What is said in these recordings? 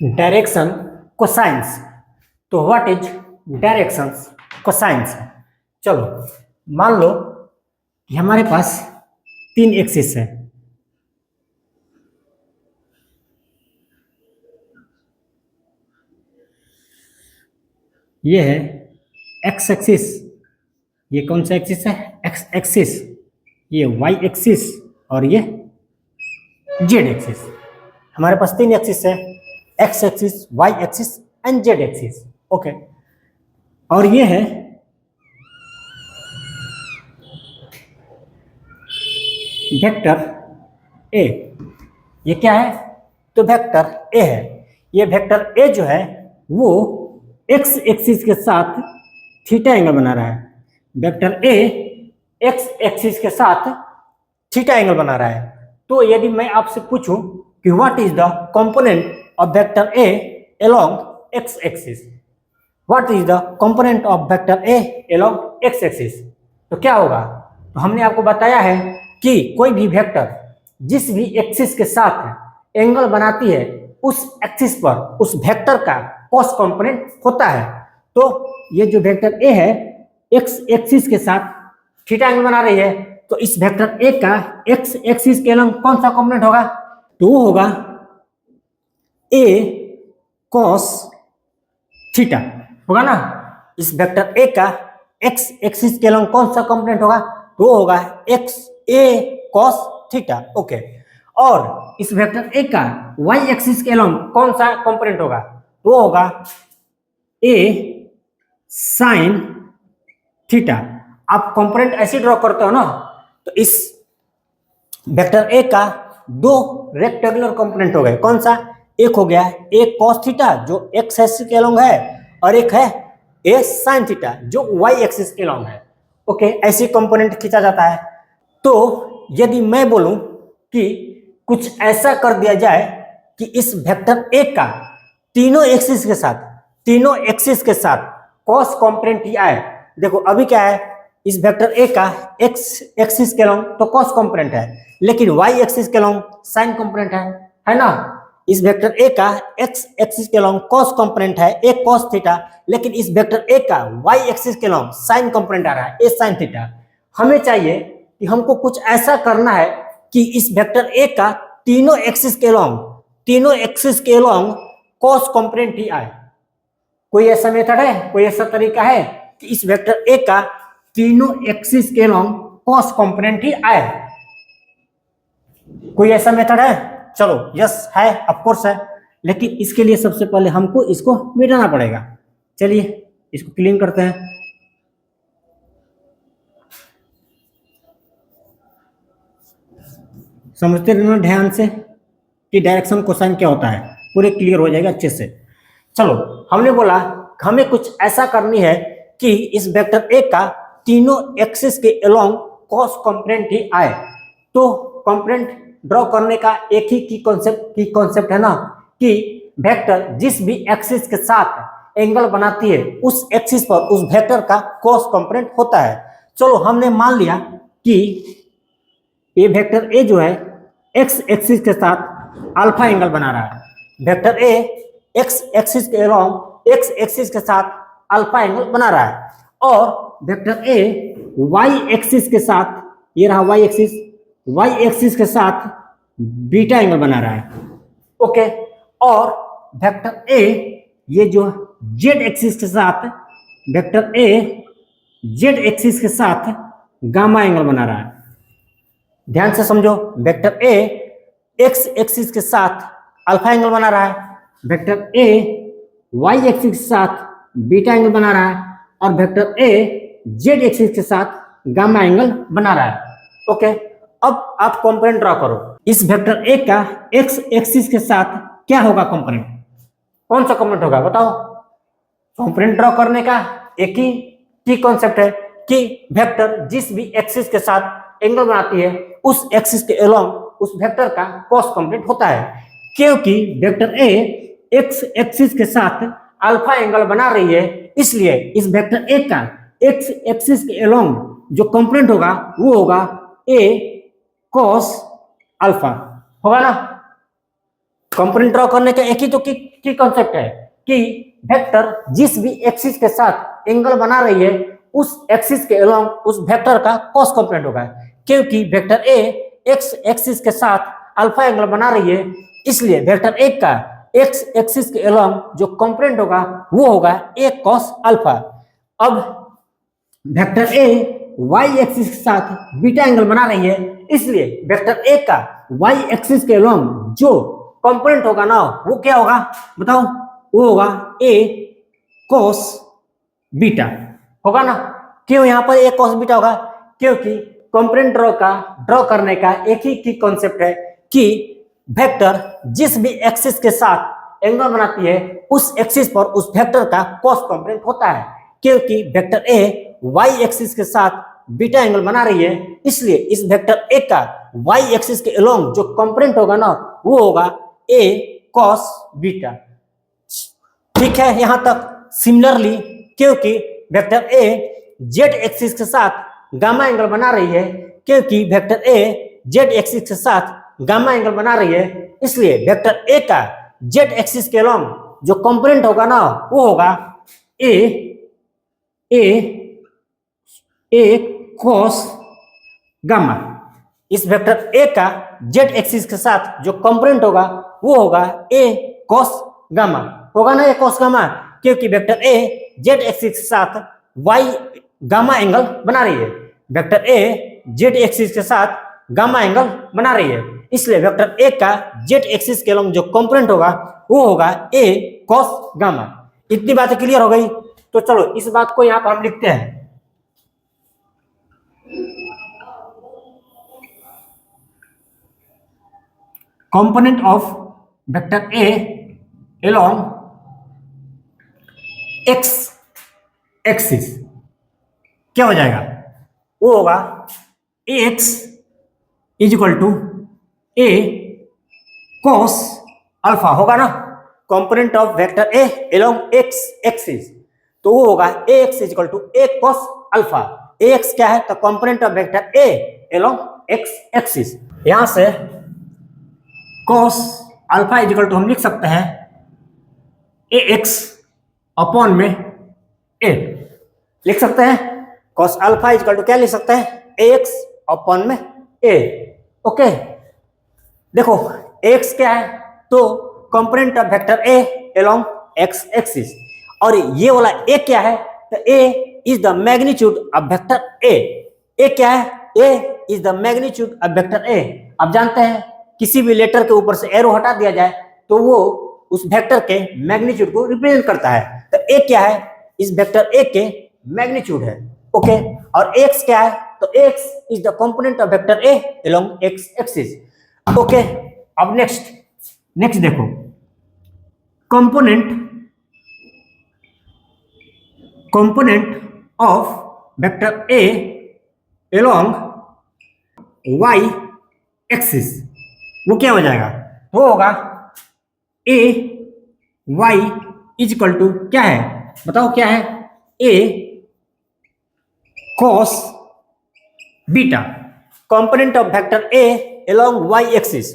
Direction cosines. तो what is direction cosines? चलो मान लो कि हमारे पास 3 एक्सिस है। ये है एक्स एक्सिस, ये कौन सा एक्सिस है? एक्स एक्सिस, ये वाई एक्सिस और ये जेड एक्सिस। हमारे पास 3 एक्सिस है, X axis, Y axis and Z axis. Okay, और ये है वेक्टर ए। ये क्या है? तो वेक्टर ए है। ये वेक्टर ए जो है वो एक्स एक्सिस के साथ थीटा एंगल बना रहा है। वेक्टर ए एक्स एक्सिस के साथ थीटा एंगल बना रहा है। तो यदि मैं आपसे पूछूं कि what is the component of vector A along X axis, what is the component of vector A along X axis, तो क्या होगा? तो हमने आपको बताया है कि कोई भी वेक्टर जिस भी एक्सिस के साथ एंगल बनाती है उस एक्सिस पर उस वेक्टर का कॉस कंपोनेंट होता है। तो ये जो वेक्टर ए है एक्स एक्सिस के साथ थीटा एंगल बना रही है, तो इस वेक्टर ए का एक्स एक्सिस के अलग कौन सा कंपोनेंट होगा? तो वो होगा ए कॉस थीटा, होगा ना। इस वेक्टर ए का एक्स एक्सिस के अलग कौन सा कंपोनेंट होगा? तो वो होगा एक्स ए कॉस थीटा। ओके, और इस वेक्टर ए का वाई एक्सिस के अलग कौन सा कंपोनेंट होगा? तो वो होगा ए साइन थीटा। आप कंपोनेंट ऐसे ड्रॉ करते हो ना, तो इस वेक्टर ए का 2 रेक्टेंगुलर कंपोनेंट हो गए। कौन सा? एक हो गया ए कॉस थीटा जो एक्स एक्सिस के अलॉन्ग है, और एक है ए साइन थीटा जो वाई एक्सिस के अलॉन्ग है। ओके, ऐसे कंपोनेंट खींचा जाता है। तो यदि मैं बोलूं कि कुछ ऐसा कर दिया जाए कि इस वेक्टर ए का तीनों एक्सिस के साथ कॉस कंपोनेंट ही आए। देखो अभी क्या है, इस वेक्टर ए का एक्स एक्सिस के अलॉन्ग तो कॉस कंपोनेंट है, लेकिन वाई एक्सिस के अलॉन्ग साइन कंपोनेंट है ना। इस वेक्टर ए का एक्स एक्सिस के अलॉन्ग कॉस कंपोनेंट है ए कॉस थीटा, लेकिन इस वेक्टर ए का वाई एक्सिस के अलॉन्ग साइन कंपोनेंट आ रहा है ए साइन थीटा। हमें चाहिए कि हमको कुछ ऐसा करना है कि इस वेक्टर ए का तीनों एक्सिस के अलॉन्ग कॉस कंपोनेंट ही आए। कोई ऐसा मेथड है, कोई ऐसा तरीका है कि इस वेक्टर ए का तीनों एक्सिस के अलॉन्ग कॉस कंपोनेंट ही आए? कोई ऐसा मेथड है? चलो यस है, ऑफ कोर्स है, लेकिन इसके लिए सबसे पहले हमको इसको मिटाना पड़ेगा। चलिए इसको क्लीन करते हैं। समझते रहना ध्यान से कि डायरेक्शन कोसाइन क्या होता है, पूरे क्लियर हो जाएगा अच्छे से। चलो हमने बोला हमें कुछ ऐसा करनी है कि इस वेक्टर ए का तीनों एक्सिस के अलोंग कॉस कंपोनेंट ही आए। तो कंपोनेंट ड्रॉ करने का एक ही की कॉन्सेप्ट है ना, कि वेक्टर जिस भी एक्सिस के साथ एंगल बनाती है उस एक्सिस पर उस वेक्टर का कॉस कंपोनेंट होता है। चलो हमने मान लिया कि ये वेक्टर ए जो है एक्स एक्सिस के साथ अल्फा एंगल बना रहा है। वेक्टर ए एक्स एक्सिस के अलोंग एक्स एक्सिस के साथ अल्फा एंगल बना रहा है, और वेक्टर ए वाई एक्सिस के साथ, ये रहा वाई एक्सिस के साथ बीटा एंगल बना रहा है। ओके, और वेक्टर ए ये जो जेड एक्सिस के साथ, वेक्टर ए जेड एक्सिस के साथ गामा एंगल बना रहा है। ध्यान से समझो, वेक्टर ए एक्स एक्सिस के साथ अल्फा एंगल बना रहा है, वेक्टर ए वाई एक्सिस के साथ बीटा एंगल बना रहा है, और वेक्टर ए जेड एक्सिस के साथ गामा एंगल बना रहा है। ओके, अब आप कंपोनेंट ड्रॉ करो। इस वेक्टर ए का एक्स एक्सिस के साथ क्या होगा कंपोनेंट? कौन सा कंपोनेंट होगा बताओ? कंपोनेंट ड्रॉ करने का एक ही कॉन्सेप्ट है कि वेक्टर जिस भी एक्सिस के साथ एंगल बनाती है उस एक्सिस के अलोंग उस वेक्टर का कॉस कंपोनेंट होता है। क्योंकि वेक्टर ए एक्स एक्सिस के साथ अल्फा एंगल बना रही है, इसलिए इस वेक्टर ए का एक्स एक्सिस के अलोंग जो कंपोनेंट होगा वो होगा ए कॉस अल्फा, होगा ना। कंपोनेंट ड्रॉ करने का एक ही तो की कॉन्सेप्ट है कि वेक्टर जिस भी एक्सिस के साथ एंगल बना रही है उस एक्सिस के अलोंग उस वेक्टर का कॉस कंपोनेंट होगा, क्योंकि वेक्टर ए एक्स एक्सिस के साथ अल्फा एंगल बना रही है, इसलिए वेक्टर ए का एक्स एक्सिस के अलोंग जो कंपोनेंट होगा वो होगा ए कॉस अल्फा। अब वेक्टर ए वाई एक्सिस के साथ बीटा एंगल बना रही है, इसलिए वेक्टर ए का वाई एक्सिस के अलोंग जो कंपोनेंट होगा ना वो क्या होगा बताओ, वो होगा ए कॉस बीटा होगा ना। क्यों यहाँ पर ए कॉस बीटा होगा, क्योंकि कंपोनेंट ड्रॉ करने का एक ही कॉन्सेप्ट है कि वेक्टर जिस भी एक्सिस के साथ एंगल बनाती है उस एक्सिस पर उस वेक्टर का कॉस कंपोनेंट होता है, क्योंकि वेक्टर ए वाई एक्सिस के साथ बीटा एंगल बना रही है, इसलिए इस वेक्टर ए का वाई एक्सिस के अलोंग जो कंपोनेंट होगा ना वो होगा ए कॉस बीटा। ठीक है यहां तक। सिमिलरली क्योंकि वेक्टर ए जेड एक्सिस के साथ गामा एंगल बना रही है, क्योंकि वेक्टर ए जेड एक्सिस के साथ गामा एंगल बना रही है, इसलिए वेक्टर ए का जेड एक्सिस के अलोंग जो कंपोनेंट होगा ना वो होगा ए कॉस गामा। इस वेक्टर ए का जेड एक्सिस के साथ जो कंपोनेंट होगा वो होगा ए कॉस गामा होगा ना, ए कॉस गामा, क्योंकि वेक्टर ए जेड एक्सिस के साथ वाई गामा एंगल बना रही है, वेक्टर ए जेड एक्सिस के साथ गामा एंगल बना रही है, इसलिए वेक्टर ए का जेड एक्सिस के अलोंग जो कंपोनेंट होगा वो होगा ए कॉस गामा। इतनी बातें क्लियर हो गई, तो चलो इस बात को यहां पर हम लिखते हैं। Component of vector A along X axis क्या हो जाएगा, वो होगा X is equal to A cos alpha होगा ना। Component of vector A along X axis, तो वो होगा A X is equal to A cos alpha. A X क्या है, तो component of vector A along X axis. यहां से cos alpha is equal to हम लिख सकते हैं ए एक्स अपॉन में ए, लिख सकते हैं cos alpha is equal to क्या लिख सकते हैं, ए एक्स अपॉन में ए। ओके देखो एक्स क्या है, तो component of vector A along X axis, और ये वाला ए क्या है, तो A is the magnitude of vector A. A क्या है, A is the magnitude of vector A. अब जानते हैं किसी भी लेटर के ऊपर से एरो हटा दिया जाए तो वो उस वेक्टर के मैग्नीट्यूड को रिप्रेजेंट करता है, तो ए क्या है, इस वेक्टर ए के मैग्नीट्यूड है। ओके और एक्स क्या है, तो X is the component of vector A along X axis. Okay अब नेक्स्ट देखो component of vector A along Y axis, वो क्या हो जाएगा, वो होगा A Y is equal to क्या है बताओ, क्या है, A cos beta. Component of vector A along Y axis,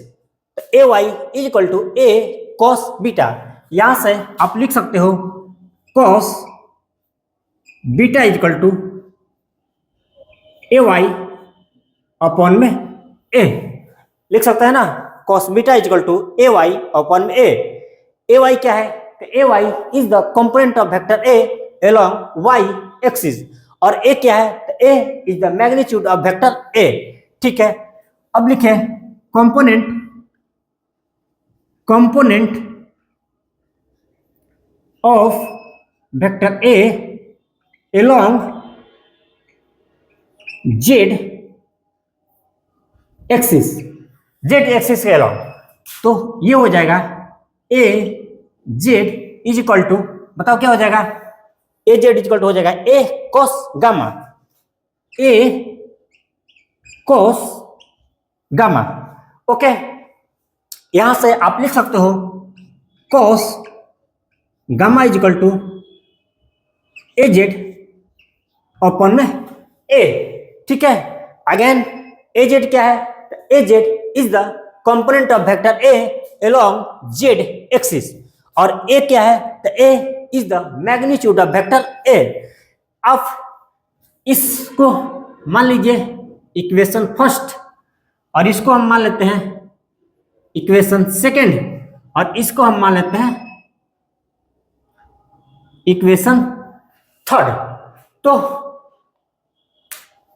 A Y is equal to A cos beta. यहां से आप लिख सकते हो cos beta is equal to A Y upon में ए, लिख सकते हैं ना, cos beta is equal to A Y upon में ए। ए वाई क्या है, तो A Y is the component of vector A along Y axis, और ए क्या है, तो A is the magnitude of vector A. ठीक है अब लिखे component of vector A along Z axis, Z axis के अलॉन्ग, तो ये हो जाएगा A Z is equal to बताओ क्या हो जाएगा, A Z is equal to हो जाएगा A cos gamma, A cos gamma. Okay यहां से आप लिख सकते हो cos gamma is equal to A Z upon में ए। ठीक है अगेन ए जेड क्या है, A Z is the component of vector A along Z axis. और ए क्या है, तो A is the magnitude of vector A. अब इसको मान लीजिए इक्वेशन फर्स्ट, और इसको हम मान लेते हैं इक्वेशन सेकेंड, और इसको हम मान लेते हैं इक्वेशन थर्ड। तो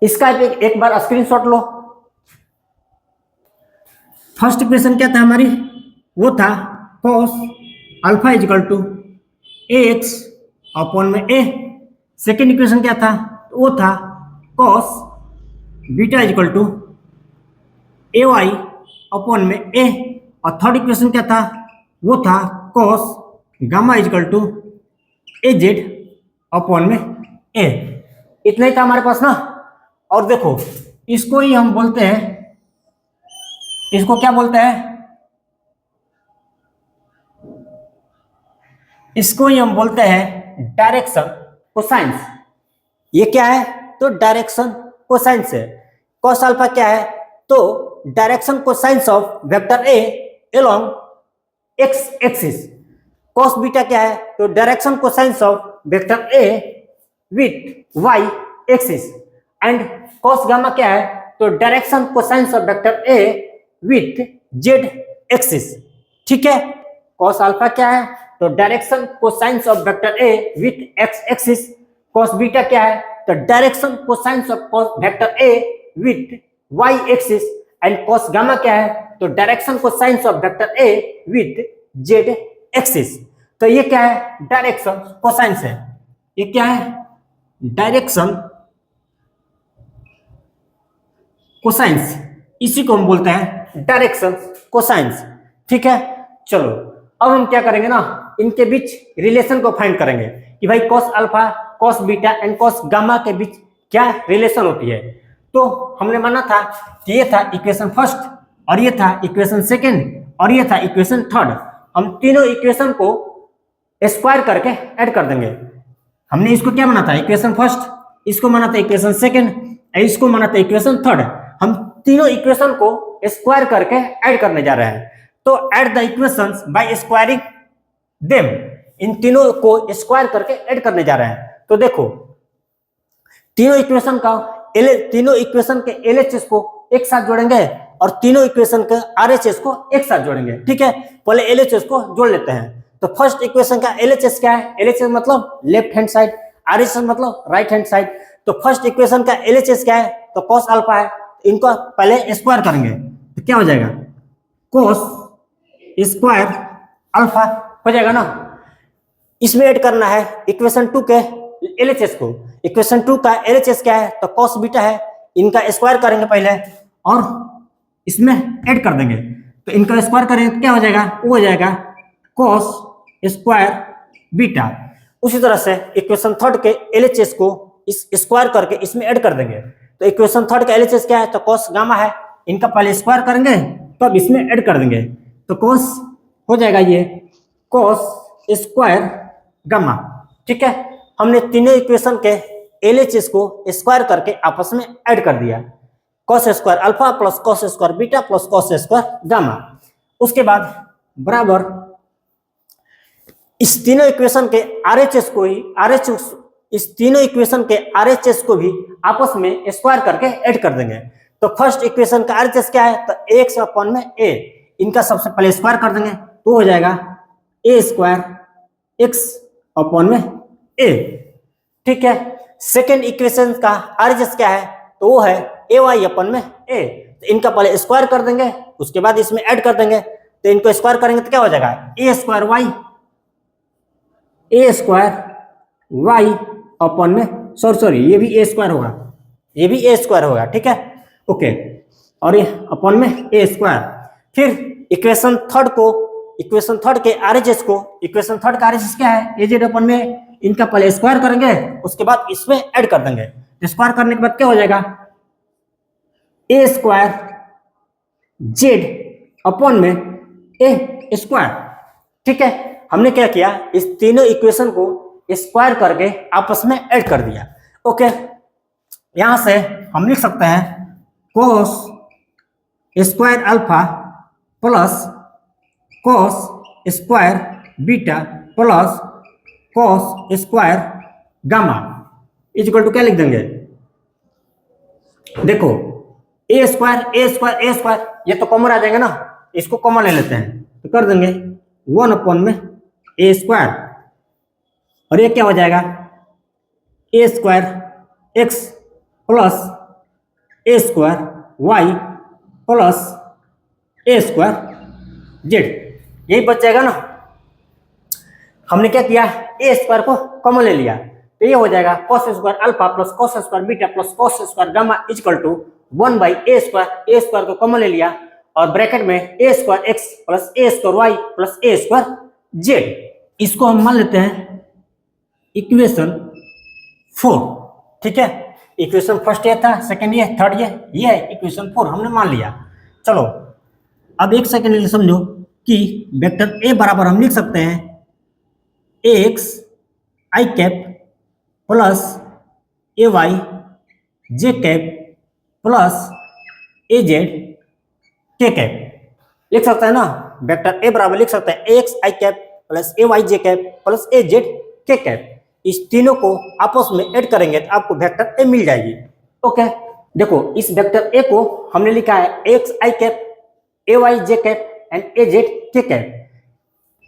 इसका एक बार स्क्रीनशॉट लो। फर्स्ट इक्वेशन क्या था हमारी, वो था cos alpha is equal to X upon में ए। सेकेंड इक्वेशन क्या था, वो था cos beta is equal to A Y upon में ए। और थर्ड इक्वेशन क्या था, वो था cos gamma is equal to A Z upon में ए। इतना ही था हमारे पास ना। और देखो इसको ही हम बोलते हैं, इसको क्या बोलते हैं, इसको ही हम बोलते हैं डायरेक्शन कोसाइंस। ये क्या है, तो डायरेक्शन कोसाइंस है। cos अल्फा क्या है, तो direction cosines of vector A along X axis. cos beta क्या है, तो direction cosines of vector A with Y axis. And cos gamma क्या है, तो direction cosines of vector A with Z axis. ठीक है, cos अल्फा क्या है, तो direction cosines of vector A with X axis. cos beta क्या है, तो direction cosines of vector A with Y axis. And cos gamma क्या है, तो direction cosines of vector A with Z axis. तो ये क्या है, डायरेक्शन कोसाइंस है। ये क्या है, डायरेक्शन कोसाइंस, इसी को हम बोलते हैं डायरेक्शन कोसाइंस। ठीक है, चलो अब हम क्या करेंगे ना, इनके बीच रिलेशन को फाइंड करेंगे कि भाई cos alpha cos beta and cos gamma के बीच क्या रिलेशन होती है। तो हमने माना था कि ये था इक्वेशन फर्स्ट, और ये था इक्वेशन सेकेंड, और ये था इक्वेशन थर्ड। हम तीनों इक्वेशन को स्क्वायर करके ऐड कर देंगे। हमने इसको क्या माना था, इक्वेशन फर्स्ट, इसको माना था इक्वेशन सेकेंड, इसको माना था इक्वेशन थर्ड। हम तीनों इक्वेशन को स्क्वायर करके ऐड करने जा रहे हैं। तो add the equations by squaring them, इन तीनों को स्क्वायर करके ऐड करने जा रहे हैं। तो देखो तीनों इक्वेशन के एलएचएस को एक साथ जोड़ेंगे और तीनों इक्वेशन के आरएचएस को एक साथ जोड़ेंगे। ठीक है, पहले एलएचएस को जोड़ लेते हैं। तो फर्स्ट इक्वेशन का एलएचएस क्या है, एलएचएस मतलब लेफ्ट हैंड साइड, आरएचएस मतलब राइट हैंड साइड। तो फर्स्ट इक्वेशन का एलएचएस क्या है, तो cos अल्फा है। इनको पहले स्क्वायर करेंगे तो क्या हो जाएगा, cos स्क्वायर अल्फा हो जाएगा ना। इसमें ऐड करना है इक्वेशन 2 के एलएचएस को। इक्वेशन 2 का एलएचएस क्या है, तो cos बीटा है। इनका स्क्वायर करेंगे पहले और इसमें ऐड कर देंगे। तो इनका स्क्वायर करेंगे तो क्या हो जाएगा, वो हो जाएगा cos स्क्वायर बीटा। उसी तरह से इक्वेशन थर्ड के एलएचएस को इस स्क्वायर करके इसमें ऐड कर देंगे। तो इक्वेशन थर्ड का एलएचएस क्या है, तो cos गामा है। इनका पहले स्क्वायर करेंगे तब तो इसमें ऐड कर देंगे। तो cos हो जाएगा ये cos स्क्वायर गामा। ठीक है, हमने तीनों इक्वेशन के एलएचएस को स्क्वायर करके आपस में ऐड कर दिया। cos square alpha plus cos square beta plus cos square gamma. उसके बाद बराबर इस तीनों इक्वेशन के आरएचएस को ही इस तीनों इक्वेशन के आरएचएस को भी आपस में स्क्वायर करके ऐड कर देंगे। तो फर्स्ट इक्वेशन का आरएचएस क्या है, तो एक्स अपॉन में ए। इनका सबसे पहले स्क्वायर कर देंगे तो हो जाएगा ए स्क्वायर एक्स अपॉन में ए। ठीक है, सेकेंड इक्वेशन का आरएचएस क्या है, तो वो है ए वाई अपॉन में ए। तो इनका पहले स्क्वायर कर देंगे, उसके बाद इसमें ऐड कर देंगे। तो इनको स्क्वायर करेंगे तो क्या हो जाएगा, ए स्क्वायर वाई अपॉन में सॉरी ये भी ए स्क्वायर होगा, ये भी ए स्क्वायर होगा। ठीक है, ओके, और ये अपॉन में ए स्क्वायर। फिर इक्वेशन थर्ड के आरएचएस को, इक्वेशन थर्ड का आरएचएस क्या है, ए जेड अपॉन में। इनका पहले स्क्वायर करेंगे उसके बाद इसमें ऐड कर देंगे। स्क्वायर करने के बाद क्या हो जाएगा, ए स्क्वायर जेड अपॉन में ए स्क्वायर। ठीक है, हमने क्या किया, इस तीनों इक्वेशन को स्क्वायर करके आपस में ऐड कर दिया। ओके, यहां से हम लिख सकते हैं cos square alpha plus cos square beta plus cos square gamma equal to क्या लिख देंगे? देखो ए स्क्वायर ये तो कॉमन आ जाएंगे ना, इसको कॉमन ले लेते हैं तो कर देंगे 1 में ए स्क्वायर, और ये क्या हो जाएगा A square X plus A square Y plus A square Z, यही बच जाएगा ना। हमने क्या किया, ए स्क्वायर को कॉमन ले लिया तो ये हो जाएगा cos square alpha plus cos square beta plus cos square gamma equal to 1/a square को कॉमन ले लिया और ब्रैकेट में A square X plus A square Y plus A square Z. इसको हम मान लेते हैं इक्वेशन 4, ठीक है। इक्वेशन फर्स्ट ये था, सेकंड ये, थर्ड ये है इक्वेशन 4 हमने मान लिया। चलो अब एक सेकंड समझो कि वेक्टर ए बराबर हम लिख सकते हैं x I cap plus A Y J cap plus A Z K cap लिख सकते हैं ना। वेक्टर ए बराबर लिख सकते हैं x I cap plus A Y J cap plus A Z K cap. इस तीनों को आपस में ऐड करेंगे तो आपको वेक्टर ए मिल जाएगी। ओके, देखो इस वेक्टर ए को हमने लिखा है X I cap A Y J cap and A Z K cap,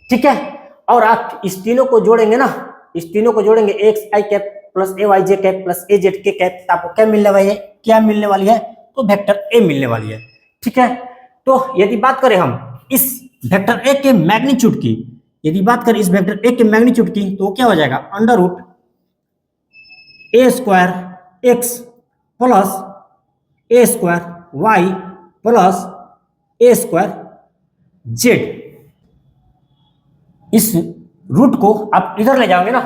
ठीक है। और आप इस तीनों को जोड़ेंगे ना, इस तीनों को जोड़ेंगे x I cap plus A Y J cap plus A Z K cap, तो आपको क्या मिलने वाली है, क्या मिलने वाली है, तो वेक्टर ए मिलने वाली है, ठीक है। तो यदि बात करें हम इस वेक्टर ए के मैग्नीट्यूड की, यदि बात करें इस वेक्टर ए के मैग्नीट्यूड की तो क्या हो जाएगा under root A square X plus A square Y plus A square Z. इस रूट को आप इधर ले जाओगे ना,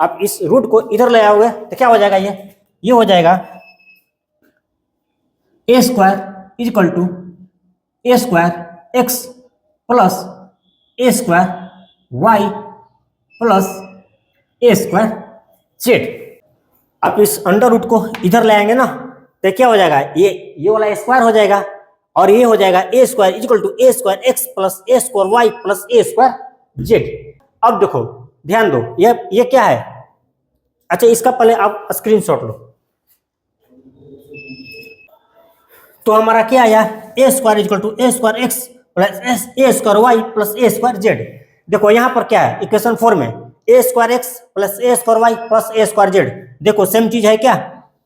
आप इस रूट को इधर ले आओगे तो क्या हो जाएगा, ये हो जाएगा A square equal to A square X plus A square Y plus A square Z. आप इस अंडर रूट को इधर ले आएंगे ना तो क्या हो जाएगा, ये वाला स्क्वायर हो जाएगा और ये हो जाएगा A square equal to A square X plus A square Y plus A square Z. अब देखो ध्यान दो, ये क्या है, अच्छा इसका पहले आप स्क्रीनशॉट लो। तो हमारा क्या आया, A square equal to A square X plus A square Y plus A square Z. देखो यहाँ पर क्या है इक्वेशन 4 में A square X plus A square Y plus A square Z. देखो सेम चीज है क्या,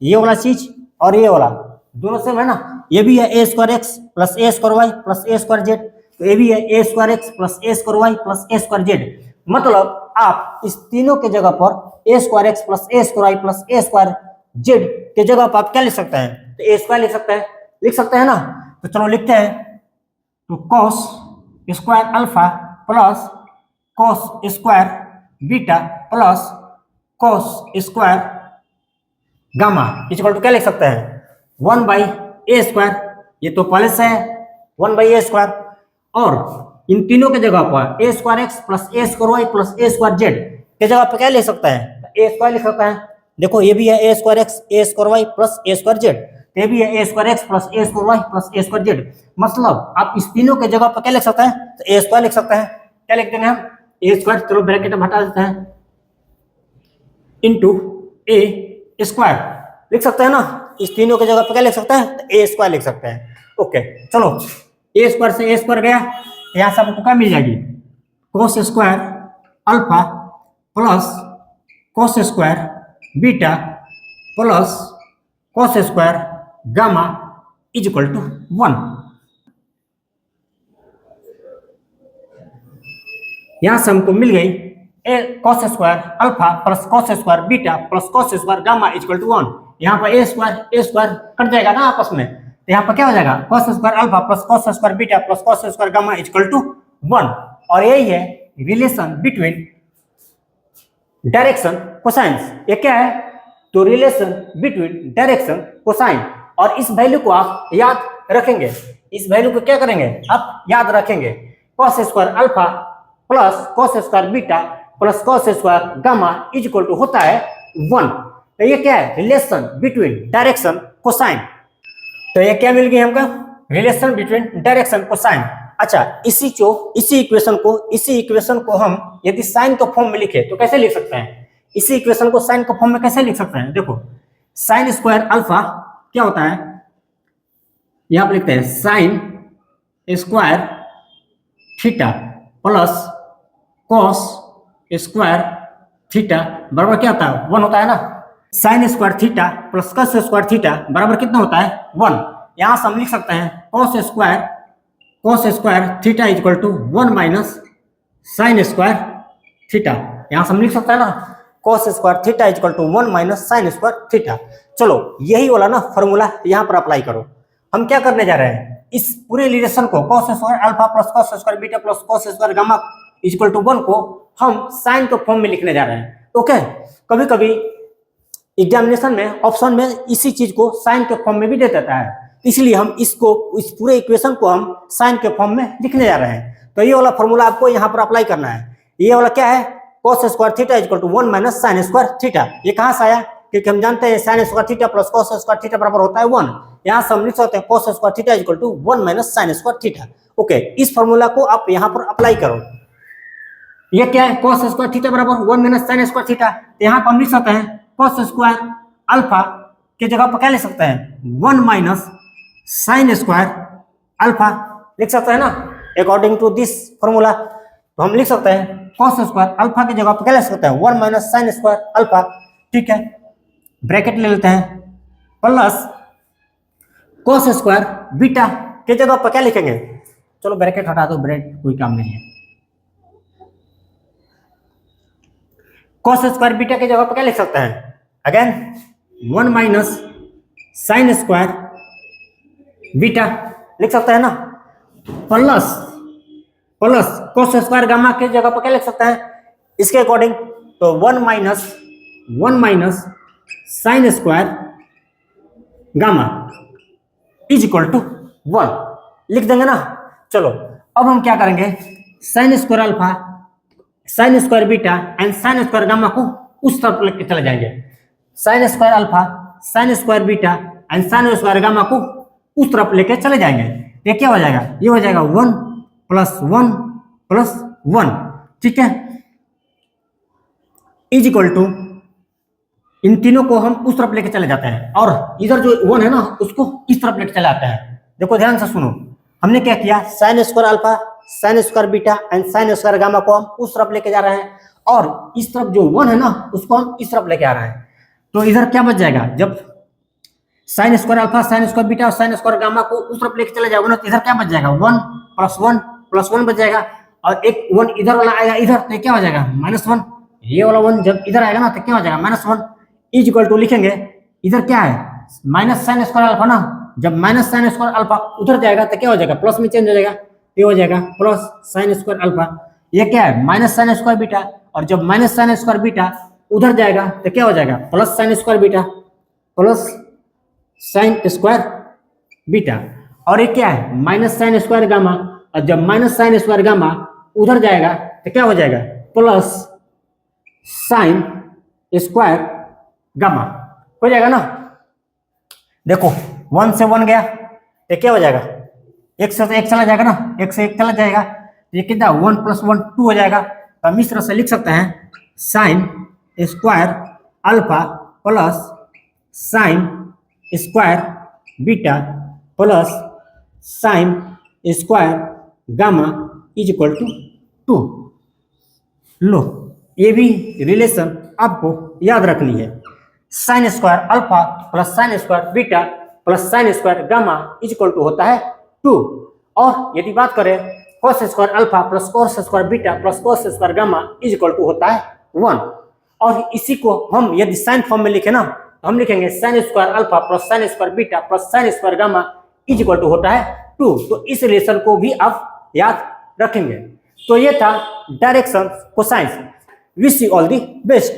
ये वाला चीज और ये वाला दोनों सेम है ना। ये भी है ए square X plus A square Y plus A square Z, तो ये भी है ए square X plus A square Y plus A square Z. मतलब आप इस तीनों के जगह पर ए square X plus A square Y plus A square Z के जगह पर आप क्या लिख सकते हैं, तो ए स्क्वायर लिख सकते हैं ना। तो चलो लिखते हैं, तो cos square alpha plus cos square beta plus cos square gamma equal to क्या लिख सकते हैं 1/a स्क्वायर, ये तो पहले से है 1/a स्क्वायर, और इन तीनों के जगह पर ए square X plus A square Y plus A square Z के जगह पर क्या लिख सकता है, ए स्क्वायर लिख सकता है। देखो ये भी है ए square x A square Y plus A square Z, ये भी है ए square X plus A square Y plus A square Z. मतलब आप इस तीनों के जगह पर क्या लिख सकते हैं, तो ए स्क्वायर लिख सकते हैं। क्या लिख देंगे हम, ए स्क्वायर, चलो ब्रैकेट में हटा देते हैं, इनटू ए स्क्वायर लिख सकते हैं ना। इस तीनों के जगह पर क्या लिख सकते हैं, तो ए स्क्वायर लिख सकते हैं। ओके चलो ए स्क्वायर से ए स्क्वायर गया, यहाँ से आपको क्या मिल जाएगी, cos square alpha plus cos square beta plus cos square gamma is equal to 1। यहां से हमको मिल गई A cos square alpha plus cos square beta plus cos square gamma is equal to 1। यहाँ पर ए स्क्वायर कट जाएगा ना आपस में, तो यहाँ पर क्या हो जाएगा cos square alpha plus cos square beta plus cos square gamma is equal to 1। और यही है रिलेशन बिटवीन डायरेक्शन कोसाइंस। ये क्या है, तो रिलेशन बिटवीन डायरेक्शन कोसाइन, और इस वैल्यू को आप याद रखेंगे, इस वैल्यू को क्या करेंगे आप याद रखेंगे, cos square alpha plus cos square beta plus cos square gamma is equal to होता है 1। तो ये क्या है, रिलेशन बिटवीन डायरेक्शन कोसाइन। तो ये क्या मिल गई हमको, रिलेशन बिटवीन डायरेक्शन कोसाइन। अच्छा, इसी इक्वेशन को हम यदि साइन के फॉर्म में लिखे तो कैसे लिख सकते हैं? इसी इक्वेशन को साइन के फॉर्म में कैसे लिख सकते हैं? देखो, साइन स्क्वायर अल्फा क्या होता है, यहां पर लिखते हैं sine square theta plus cos square theta बराबर क्या होता है? 1 होता है ना। Sign square theta plus cos square theta बराबर कितना होता है? 1। यहां से हम लिख सकते हैं cos square theta equal to 1 minus sine square theta. यहां से हम लिख सकते हैं ना cos square theta equal to 1 minus sine square theta. चलो, यही वाला ना फॉर्मूला यहां पर अप्लाई करो। हम क्या करने जा रहे हैं, इस पूरे रिलेशन को cos square alpha plus cos square beta plus cos square gamma equal to 1 को हम साइन के फॉर्म में लिखने जा रहे हैं। ओके, कभी कभी एग्जामिनेशन में ऑप्शन में इसी चीज को साइन के फॉर्म में भी दे देता है, इसलिए हम इस पूरे इक्वेशन को हम साइन के फॉर्म में लिखने जा रहे हैं। तो ये वाला फॉर्मूला आपको यहाँ पर अप्लाई करना है। ये वाला क्या है? cos square theta equal to 1 minus sine square theta. ये कहां से आया? क्योंकि हम जानते हैं sine square theta plus cos square theta बराबर होता है 1। यहां से हम लिख सकते हैं cos square theta equal to 1 minus sine square theta. Okay, इस फॉर्मूला को आप यहां पर अप्लाई करो। ये क्या है? cos स्क्वायर थीटा बराबर 1 माइनस साइन स्क्वायर थीटा। तो यहां पर हम लिख सकते हैं cos स्क्वायर अल्फा की जगह पर क्या लिख सकते हैं? 1 माइनस साइन स्क्वायर अल्फा लिख सकते हैं ना, अकॉर्डिंग टू दिस फॉर्मूला। तो हम लिख सकते हैं cos स्क्वायर अल्फा की जगह पर क्या लिख सकते हैं? 1 माइनस साइन स्क्वायर अल्फा। ठीक है, ब्रैकेट ले लेते हैं, प्लस cos स्क्वायर बीटा की जगह पर क्या लिखेंगे? चलो ब्रैकेट हटा दो, ब्रैकेट कोई काम नहीं है। cos स्क्वायर बीटा की जगह पर क्या लिख सकते हैं? Again 1 minus sine square beta लिख सकते हैं ना, प्लस cos स्क्वायर गामा की जगह पर क्या लिख सकते हैं इसके अकॉर्डिंग? तो 1 minus sine square gamma is equal to 1 लिख देंगे ना। चलो, अब हम क्या करेंगे? Sine square alpha, sine square beta and sine square gamma को उस तरफ लेके चले जाएंगे। Sine square alpha, sine square beta and sine square gamma को उस तरफ लेके चले जाएंगे। ये क्या हो जाएगा? ये हो जाएगा 1 प्लस 1 प्लस 1। ठीक है, इज इक्वल टू, इन तीनों को हम उस तरफ लेके चले जाते हैं और इधर जो 1 है ना उसको इस तरफ लेके चले आते हैं। देखो ध्यान से सुनो, हमने क्या किया? Sign square alpha, sine square beta and sine square gamma को हम उस तरफ लेके जा रहे हैं और इस तरफ जो 1 है ना उसको हम इस तरफ लेके आ रहे हैं। तो इधर क्या बच जाएगा? जब sign square alpha, sine square beta और साइन स्क्वायर गामा को उस तरफ लेके चले जाओगे ना, तो इधर क्या बच जाएगा? 1 प्लस 1 बच जाएगा और एक 1 इधर वाला आएगा इधर, तो क्या हो जाएगा? -1। ये वाला 1 जब इधर आएगा ना तो क्या हो जाएगा? -1 इज इक्वल टू लिखेंगे, इधर क्या है? माइनस साइन स्क्वायर अल्फा ना, जब माइनस साइन स्क्वायर अल्फा उधर जाएगा तो क्या हो जाएगा? प्लस में चेंज हो जाएगा, ये हो जाएगा प्लस साइन स्क्वायर अल्फा। ये क्या है? माइनस साइन स्क्वायर बीटा, और जब माइनस साइन स्क्वायर बीटा उधर जाएगा तो क्या हो जाएगा? Plus sine square beta, plus sine square beta. और ये क्या है? माइनस साइन स्क्वायर गामा, और जब माइनस साइन स्क्वायर गामा उधर जाएगा तो क्या हो जाएगा? प्लस साइन स्क्वायर गामा हो जाएगा ना। देखो 1 से 1 गया तो क्या हो जाएगा? 1 से 1 चला जाएगा ना, 1 से 1 चला जाएगा, ये कितना? 1 + 1 2 हो जाएगा। तो हम इस तरह से लिख सकते हैं sine square alpha plus sine square beta plus sine square gamma is equal to 2। लो, ये भी रिलेशन आपको याद रखनी है। Sine square alpha plus sine square beta plus sine square gamma is equal to होता है 2। और यदि बात करें cos square alpha plus cos square beta plus cos square gamma is equal to होता है 1। और इसी को हम यदि साइन फॉर्म में लिखे ना तो हम लिखेंगे sine square alpha plus sine square beta plus sine square gamma is equal to होता है 2। तो इस रिलेशन को भी आप याद रखेंगे। तो ये था direction cosine. Wish you all the best.